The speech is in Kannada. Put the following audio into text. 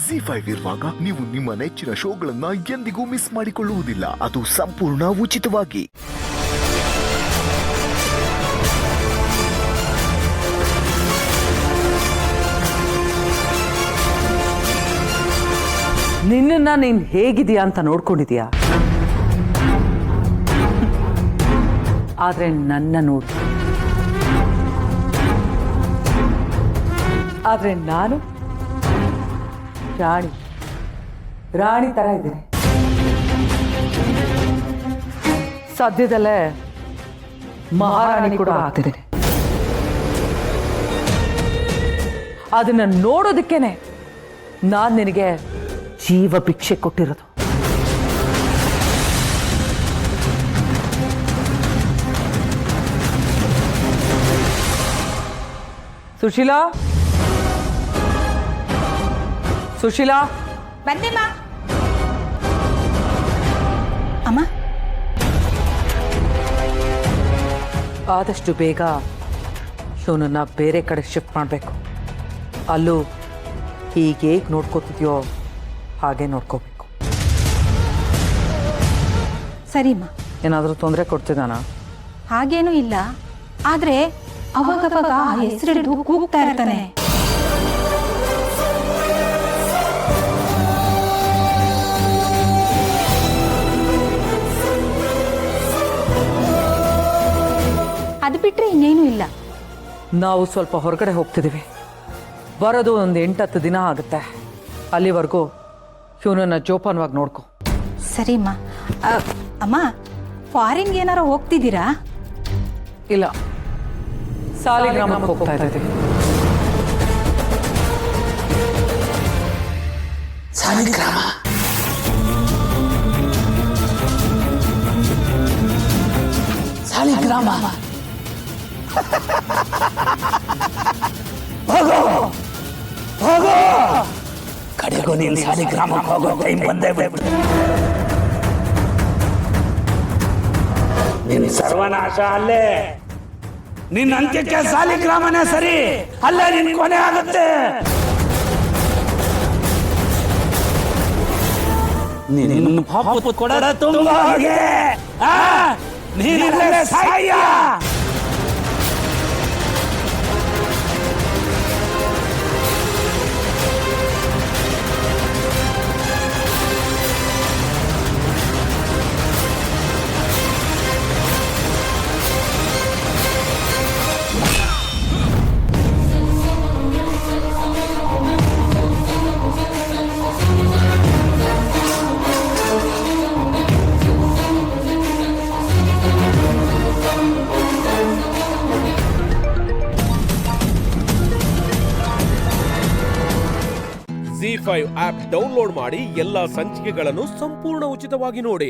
ಜಿ5 ಇರುವಾಗ ನೀವು ನಿಮ್ಮ ನೆಚ್ಚಿನ ಶೋಗಳನ್ನ ಎಂದಿಗೂ ಮಿಸ್ ಮಾಡಿಕೊಳ್ಳುವುದಿಲ್ಲ. ಅದು ಸಂಪೂರ್ಣ ಉಚಿತವಾಗಿ. ನಿನ್ನನ್ನ ನೀನ್ ಹೇಗಿದೀಯಾ ಅಂತ ನೋಡ್ಕೊಂಡಿದೀಯಾ, ಆದ್ರೆ ನನ್ನ ನೋಡು. ಆದ್ರೆ ನಾನು ರಾಣಿ ತರ ಇದ್ದೀನಿ. ಸದ್ಯದಲ್ಲೇ ಮಹಾರಾಣಿ ಕೂಡ ಆಗ್ತಿದ್ದೀನಿ. ಅದನ್ನ ನೋಡೋದಕ್ಕೇನೆ ನಾನ್ ನಿನಗೆ ಜೀವ ಭಿಕ್ಷೆ ಕೊಟ್ಟಿರೋದು. ಸುಶೀಲಾ, ಸುಶೀಲಾ, ಬಂದೆಮ್ಮ. ಅಮ್ಮ, ಆದಷ್ಟು ಬೇಗ ಇವನನ್ನ ಬೇರೆ ಕಡೆ ಶಿಫ್ಟ್ ಮಾಡಬೇಕು. ಅಲ್ಲೂ ಹೀಗೆ ನೋಡ್ಕೋತಿದ್ಯೋ ಹಾಗೆ ನೋಡ್ಕೋಬೇಕು. ಸರಿಮ್ಮ. ಏನಾದರೂ ತೊಂದರೆ ಕೊಡ್ತಿದ್ದಾನ? ಹಾಗೇನೂ ಇಲ್ಲ, ಆದ್ರೆ ಅವಾಗವಾಗ ಹೆಸರಿಡಿದು ಕೂಗ್ತಾ ಇರ್ತಾನೆ. ಅದು ಬಿಟ್ರೆ ಇನ್ನೇನು ಇಲ್ಲ. ನಾವು ಸ್ವಲ್ಪ ಹೊರಗಡೆ ಹೋಗ್ತಿದ್ದೀವಿ. ಬರೋದು ಒಂದು 8-10 ದಿನ ಆಗುತ್ತೆ. ಅಲ್ಲಿವರೆಗೂ ಇವನನ್ನ ಜೋಪಾನವಾಗಿ ನೋಡ್ಕೊ. ಸರಿಮ್ಮ. ಅಮ್ಮ, ಫಾರಿನ್ಗೆ ಏನಾರು ಹೋಗ್ತಿದ್ದೀರಾ? ಇಲ್ಲ, ಸಾಲಿಗ್ರಾಮಕ್ಕೆ ಹೋಗ್ತಾ ಇದ್ದೀವಿ. ಸಾಲಿಗ್ರಾಮ? ಸಾಲಿಗ್ರಾಮ? ಹೋಗೋ ಹೋಗೋ, ಕಡೆಗೂ ನೀನು ಸಾಲಿಗ್ರಾಮಕ್ಕೆ ಹೋಗೋ ಟೈಮ್ ಬಂದೇ ಬಿಡ್ತು. ನಿನ್ನ ಸರ್ವನಾಶ ಅಲ್ಲೇ. ನಿನ್ನ ಅಂತ್ಯಕ್ಕೆ ಸಾಲಿಗ್ರಾಮನೇ ಸರಿ, ಅಲ್ಲೇ ನಿನ್ ಕೊನೆ ಆಗುತ್ತೆ. ನಿನ್ನ ಪಾಪ ಕೊಡರ ತುಂಬ ಹಾಗೆ ನೀನಲ್ಲೇ ಸಾಯ್ಯ. ಜಿ5 ಆಪ್ ಡೌನ್ಲೋಡ್ ಮಾಡಿ ಎಲ್ಲಾ ಸಂಚಿಕೆಗಳನ್ನು ಸಂಪೂರ್ಣ ಉಚಿತವಾಗಿ ನೋಡಿ.